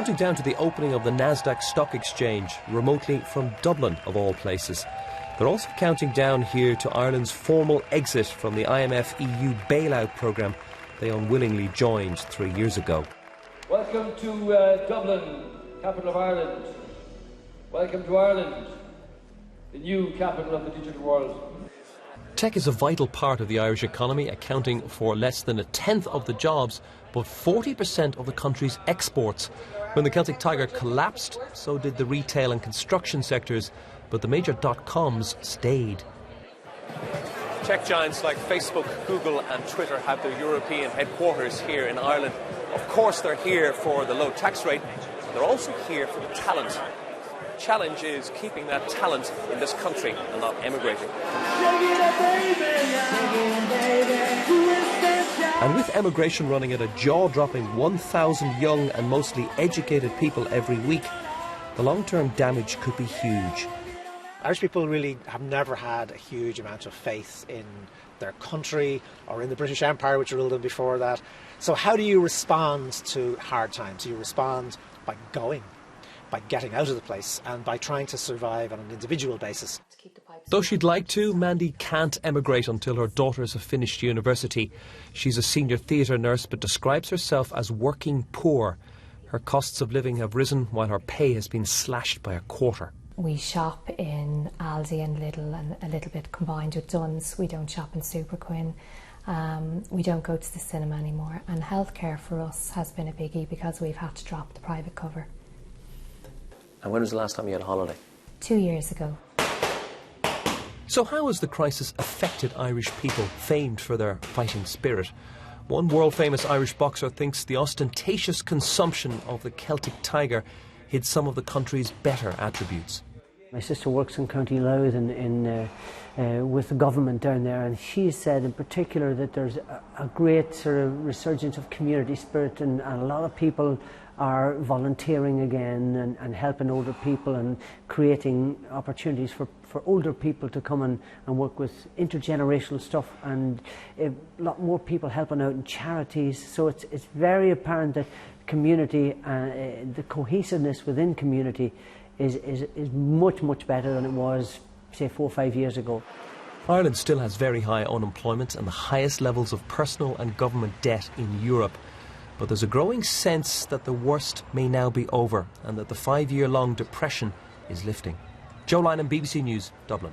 counting down to the opening of the Nasdaq Stock Exchange, remotely from Dublin, of all places. They're also counting down here to Ireland's formal exit from the IMF EU bailout programme they unwillingly joined 3 years ago. Welcome to Dublin, capital of Ireland. Welcome to Ireland, the new capital of the digital world. Tech is a vital part of the Irish economy, accounting for less than a tenth of the jobs, but 40% of the country's exports. When the Celtic Tiger collapsed, so did the retail and construction sectors, but the major dot-coms stayed. Tech giants like Facebook, Google and Twitter have their European headquarters here in Ireland. Of course they're here for the low tax rate, but they're also here for the talent. The challenge is keeping that talent in this country and not emigrating. And with emigration running at a jaw-dropping 1,000 young and mostly educated people every week, the long-term damage could be huge. Irish people really have never had a huge amount of faith in their country or in the British Empire, which ruled them before that. So how do you respond to hard times? You respond by going, by getting out of the place and by trying to survive on an individual basis. Though she'd like to, Mandy can't emigrate until her daughters have finished university. She's a senior theatre nurse but describes herself as working poor. Her costs of living have risen while her pay has been slashed by a quarter. We shop in Aldi and Lidl and a little bit combined with Dunn's. We don't shop in Super Quinn. We don't go to the cinema anymore. And healthcare for us has been a biggie because we've had to drop the private cover. And when was the last time you had a holiday? 2 years ago. So how has the crisis affected Irish people famed for their fighting spirit? One world-famous Irish boxer thinks the ostentatious consumption of the Celtic Tiger hid some of the country's better attributes. My sister works in County Louth with the government down there, and she said in particular that there's a great sort of resurgence of community spirit, and a lot of people are volunteering again and helping older people and creating opportunities for older people to come and work with intergenerational stuff, and a lot more people helping out in charities. So it's very apparent that community, the cohesiveness within community is much better than it was, say, 4 or 5 years ago. Ireland still has very high unemployment and the highest levels of personal and government debt in Europe. But there's a growing sense that the worst may now be over and that the 5-year-long depression is lifting. Joe Lynam, BBC News, Dublin.